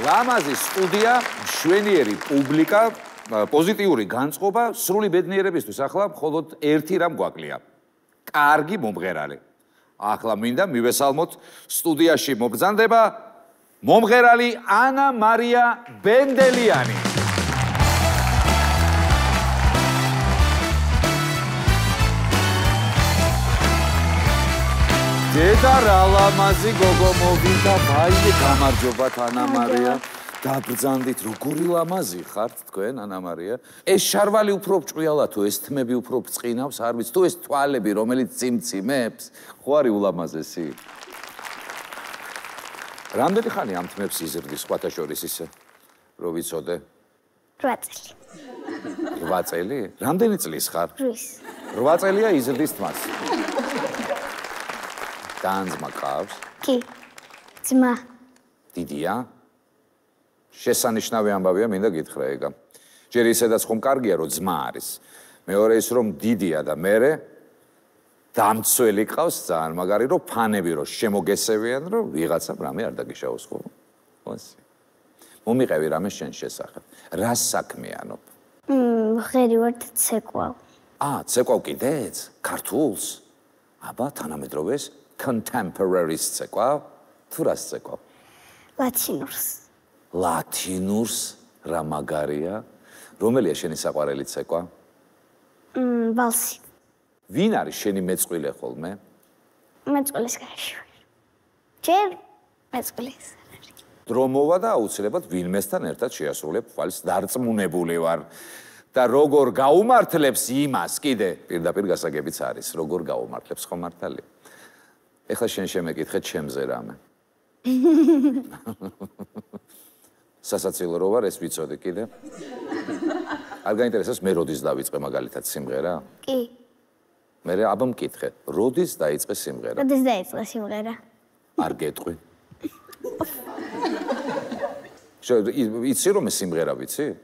ლამაზი სტუდია, მშვენიერი პუბლიკა, პოზიტიური განწყობა, სრული ბედნიერებისთვის ახლა მხოლოდ ერთი რამ გვაკლია. კარგი მომღერალი. ახლა მინდა მივესალმოთ სტუდიაში მობრძანდება მომღერალი ანა მარია ბენდელიანი. დედა რა ლამაზი გოგო მოვიდა, ბაიე გამარჯობათ ანა მარია. დაბრძანდით, როგორი ლამაზი ხართ თქვენ ანა მარია. ეს შარვალი უფრო ჭვიალა თუ ეს თმები უფრო ბრწყინავს, არ ვიცი, თუ ეს თვალები რომელიც წიმწიმებს, ხო არის ულამაზესი. რამდენი ხანი ამ თმებს იზრდის სხვათა შორის ისე, რო ვიცოდე? 8 წელი. 8 წელი? რამდენი წლის ხარ? 8 წელია იზრდის თმას. განძმა ყავს? კი. ძმა. დიდია? შესანიშნავი ამბავია, მინდა გითხრა ეგა. ჯერ ისედაც ხომ კარგია, რომ ძმა არის. მეორე ის რომ დიდია და მერე დამცველი ყავს ძალიან, მაგარი რომ ფანები რომ შემოგესევიან, რომ ვიღაცამ რამე არ დაგიშაოს ხო? ვასი. მომიყევი რამე შენ შესახებ. რა საქმიანობ? ღერი ვარ და ცეკვავ. ცეკვავ კიდეც? ქართულს? აბა, თანამედროვეს? Contemporaries ცეკვავ? თუ რას ცეკვავ? ლათინურს. ლათინურს? რა მაგარია? რომელია შენი საყვარელი ცეკვა? ვალსი. ვინ არის შენი მეწყვილე ხოლმე? მეწყვილის გარეშე ვარ. ჯერ მეწყვილის. დრო მოვა და აუცილებლად ვინმესთან ერთად შეასრულებ ვალს, დარწმუნებული ვარ. და როგორ გაუმართლებს იმას, კიდე პირდაპირ გასაგებიც არის, როგორ გაუმართლებს ხო მართალია? ეხლა შენ შემეკითხე ჩემზე რამე. სასაცილო რო ვარ, ეს ვიცოდი კიდე. არ გაინტერესებს მე როდის დავიწყე მაგალითად სიმღერა? კი. მე აბა მკითხე, როდის დაიწყე სიმღერა? როდის დაიწყე სიმღერა? არ გეტყვი. იცი რომ ეს სიმღერა ვიცი?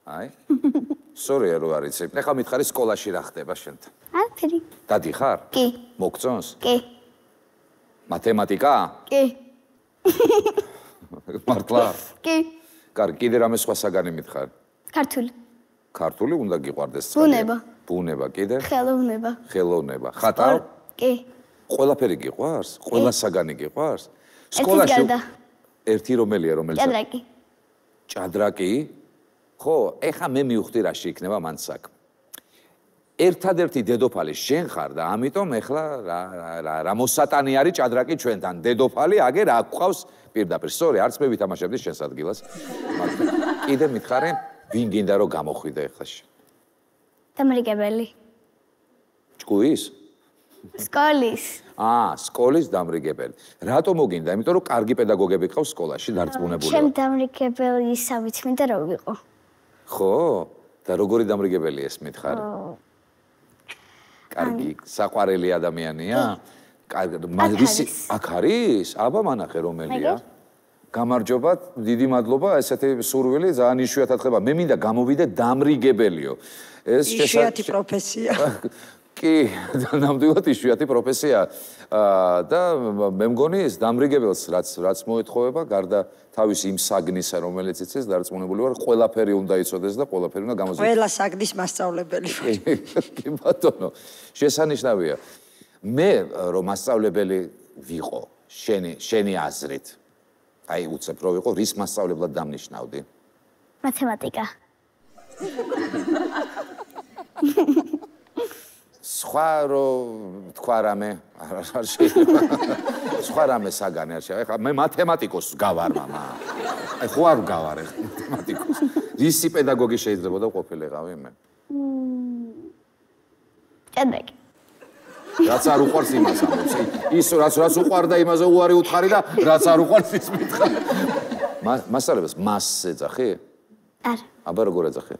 აი. სორია რო არ იცი. ეხლა მითხარი სკოლაში რა ხდება შენთან? არაფერი. დადიხარ? კი. მოგწონს? კი. მათემატიკა? კი. მართლა? კი. კარგი, კიდე რამე სხვა საგანი მითხარ? ქართული. ქართული უნდა გიყვარდეს წყალი? ბუნება. ბუნება, კიდე? ხელოვნება. ხელოვნება. ხატავ? კი. ყველაფერი გიყვარს? ყველა საგანი გიყვარს? სკოლაში ერთი რომელია, რომელიც? ჭადრაკი. ჭადრაკი? ხო, ეხა მე მივხვდი რაში იქნება მან საქმე. ერთადერთი დედოფალი შენ ხარ და ამიტომ ეხლა რა მოსატანი არის ჭადრაკი ჩვენთან. დედოფალი აგერ აქ ყავს პირდაპირ. სწორი, არც მე ვითამაშებდი შენს ადგილას. მაგრამ კიდე მითხარე, ვინ გინდა რომ გამოხვიდე ეხლა შენ? დამრიგებელი. ჭკუის? სკოლის. სკოლის დამრიგებელი. რატო მოგინდა? იმიტომ რომ კარგი პედაგოგები ყავს სკოლაში, დარწმუნებული. ჩემ დამრიგებელი ისავით მინდა რომ ვიყო. ხო? და როგორი დამრიგებელი ეს მითხარი? კარგი, საყვარელი ადამიანია? აქ არის? აბა მანახე რომელია? გამარჯობათ, დიდი მადლობა, ესეთი სურვილი ძალიან იშვიათად ხდება. მე მინდა გამოვიდე დამრიგებელიო. ეს იშვიათი პროფესია. კი, ნამდვილად იშვიათი პროფესია. და მე მგონი ეს დამრიგებელს რაც მოეთხოვება, გარდა თავის იმ საგნისა, რომელიც იცის, დარწმუნებული ვარ, ყველაფერი უნდა იცოდეს და ყველაფერი უნდა გამოზიაროს. ყველა საგნის მასწავლებელი ვარ. კი ბატონო, შესანიშნავია. მე რომ მასწავლებელი ვიყო, შენი აზრით, აი უცებ რო ვიყო, რის მასწავლებლად დამნიშნავდი? მათემატიკა. სხვა რო თქვა რამე არ შეიძლება. სხვა რამე საგანი არ შეიძლება. ეხლა მე მათემატიკოს გავარ მამა. აი ხო არ გავარ ეხლა მათემატიკოს. რისი პედაგოგი შეიძლება და ყოფილიყავი მე? ჭადრაკი. რაც არ უყვარს იმას ამბობს. ის რაც უყვარდა იმაზე უარი უთხარი და რაც არ უყვარს ის მითხარი. მასწავლებლებს მასს ეძახი? არა. აბა როგორ ეძახი?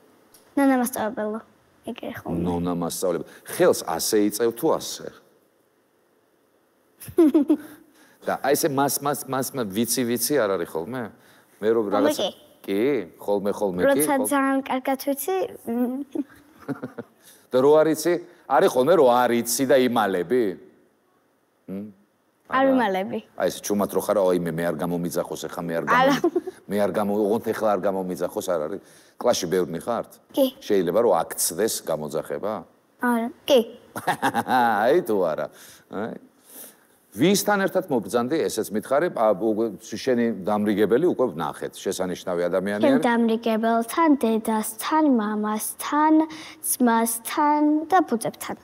ნონა მასწავლებელო. ეგრე ხოლმე. ნონა მასწავლებელი. ხელს ასე იწევ თუ ასე? და აი ესე მას ვიცი არ არის ხოლმე? მე რომ რაღაც კი, ხოლმე კი. როცა ძალიან კარგად ვიცი. და რო არ იცი? არის ხოლმე რო არ იცი და იმალები? არ ვიმალები. აი ეს ჩუმად რო ხარა, აი მე არ გამომიძახოს, ეხა მე არ ოღონდ ეხლა არ გამომიძახოს, არ არის. კლასში ბევრი ხართ? კი. შეიძლება რომ აქცდეს გამოძახება? არა, კი. აი თუ არა. აი. ვისთან ერთად მობრძანდი, ესეც მითხარი, შენი დამრიგებელი უკვე ვნახეთ, შესანიშნავი ადამიანი ჩემ არის. დამრიგებელთან, დედასთან, მამასთან, ძმასთან და ბუძებთან.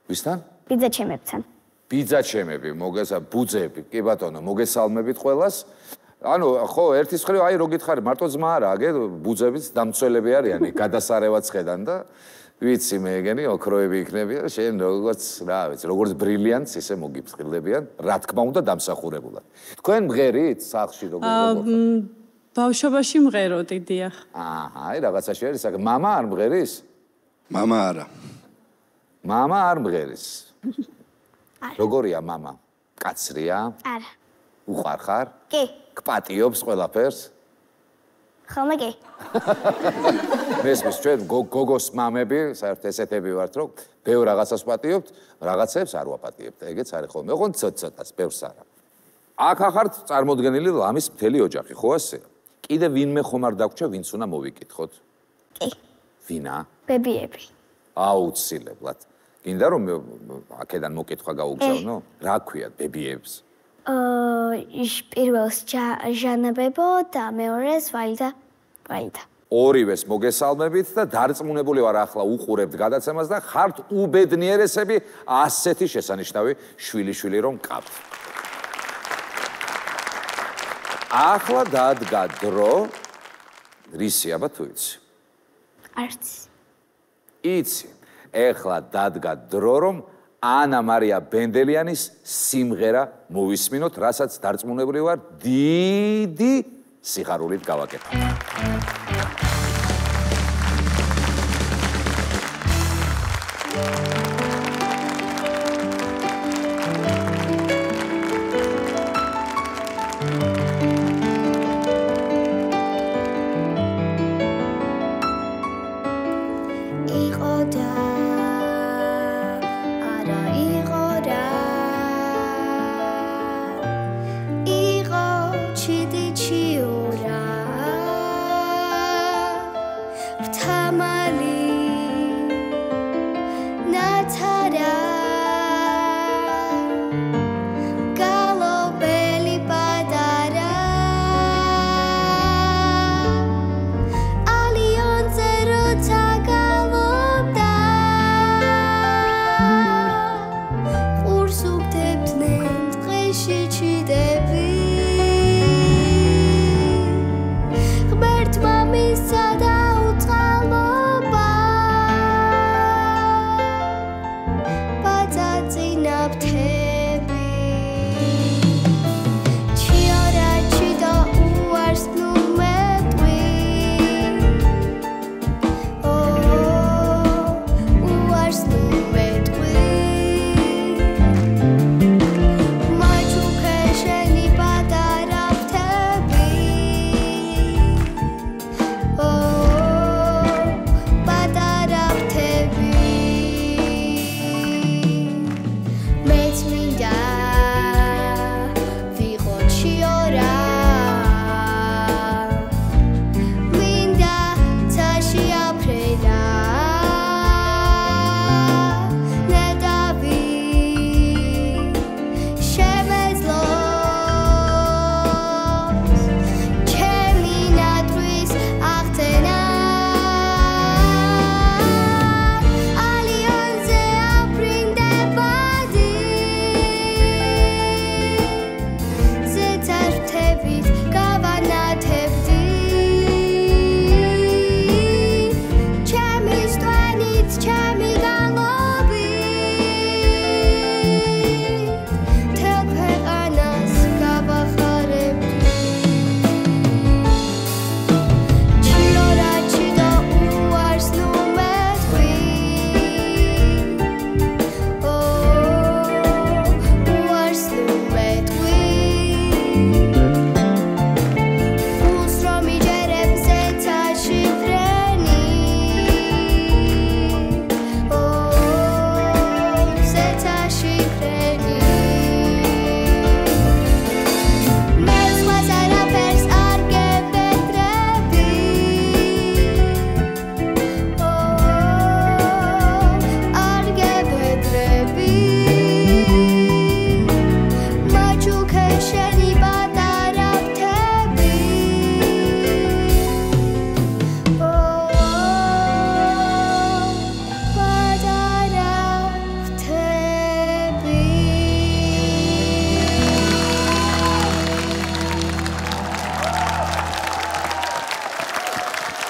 ვისთან? ბიძაჩემებთან. ბიძაჩემები, ბუძები, კი ბატონო, მოგესალმებით ყველას. ანუ ხო, ერთის მხრივ აი რო გითხარი, მარტო ძმა არა, აგე ბუძებიც დამცველები არიანი, გადასარევად ხედან და ვიცი მე ეგენი ოქროები იქნებიან, შენ როგორც, რა ვიცი, როგორც ბრილიანტს ისე მოგიფრთხილებიან, რა თქმა უნდა დამსახურებულად. თქვენ მღერით სახლში როგორ? ბავშვობაში მღეროდი, დიახ. აი რაღაცა შეერის, მამა არ მღერის? მამა არა. მამა არ მღერის. როგორია მამა? კაცრია? არა. უყარხარ? კი. გპატიობს ყველაფერს? ხოლმე კი. მესმის ჩვენ გოგოს მამები, საერთოდ ესეთები ვართ, რომ ბევრ რაღაცას პატიობთ, რაღაცებს არ ვაპატიებთ. ეგეც არის ხოლმე. ოღონდ ცოტ-ცოტას, ბევრს არა. აქ ახართ წარმოდგენილი ლამის მთელი ოჯახი, ხო ასე? კიდე ვინმე ხომ არ დაგვრჩა, ვინც უნდა მოვიკითხოთ? კი. ვინა? ბებიები. აუცილებლად. გინდა რომ აქედან მოკითხვა გაუგზავნო? რა ქვია ბებიებს? პირველს ჟანებებო და მეორეს ვაიდა. ორივეს მოგესალმებით და დარწმუნებული ვარ ახლა უყურებთ გადაცემას და ხართ უბედნიერესები ასეთი შესანიშნავი შვილიშვილი რომ გყავთ. ახლა დადგა დრო რისი აბა თუ იცი? არც. იცი. ეხლა დადგა დრო რომ ანა მარია ბენდელიანის სიმღერა მოვისმინოთ, რასაც დარწმუნებული ვარ დიდი სიხარულით გავაკეთებ.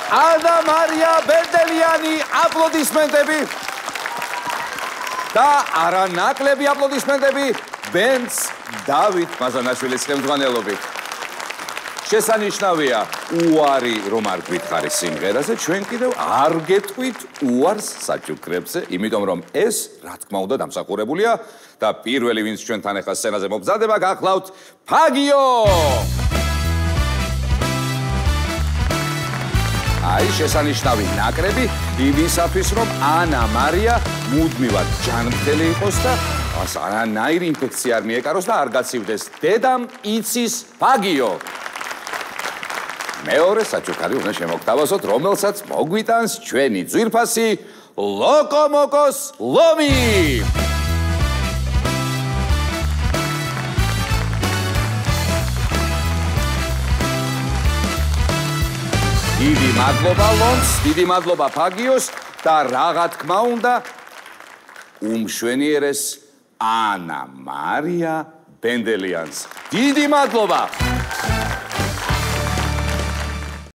ანა მარია ბენდელიანი, აპლოდისმენტები. და არანაკლები აპლოდისმენტები ბენც დავით მაზანაშვილის ხელმძღვანელობით. შესანიშნავია, უარი რომ არ გვითხარი სიმღერაზე, ჩვენ კიდევ არ გეტყვით უარს საჩუქრებზე, იმიტომ რომ ეს, რა თქმა უნდა, დამსახურებულია და პირველი, ვინც ჩვენთან ახლა სცენაზე მობრძადება, გახლავთ ფაგიო! აი, შესანიშნავი ნაკრები იმისათვის, რომ ანა მარია მუდმივად ჯანმრთელი იყოს და არანაირი ინფექცია არ მიეკაროს და არ გაცივდეს. დედამ იცის ფაგიო. მეორე საჩუქარი უნდა შემოგთავაზოთ, რომელსაც მოგვიტანს ჩვენი ძვირფასი ლოკომოკოს ლომი. დიდი მადლობა ლომს, დიდი მადლობა ფაგიოს და რაღა თქმა უნდა უმშვენიერეს ანა მარია ბენდელიანს. დიდი მადლობა.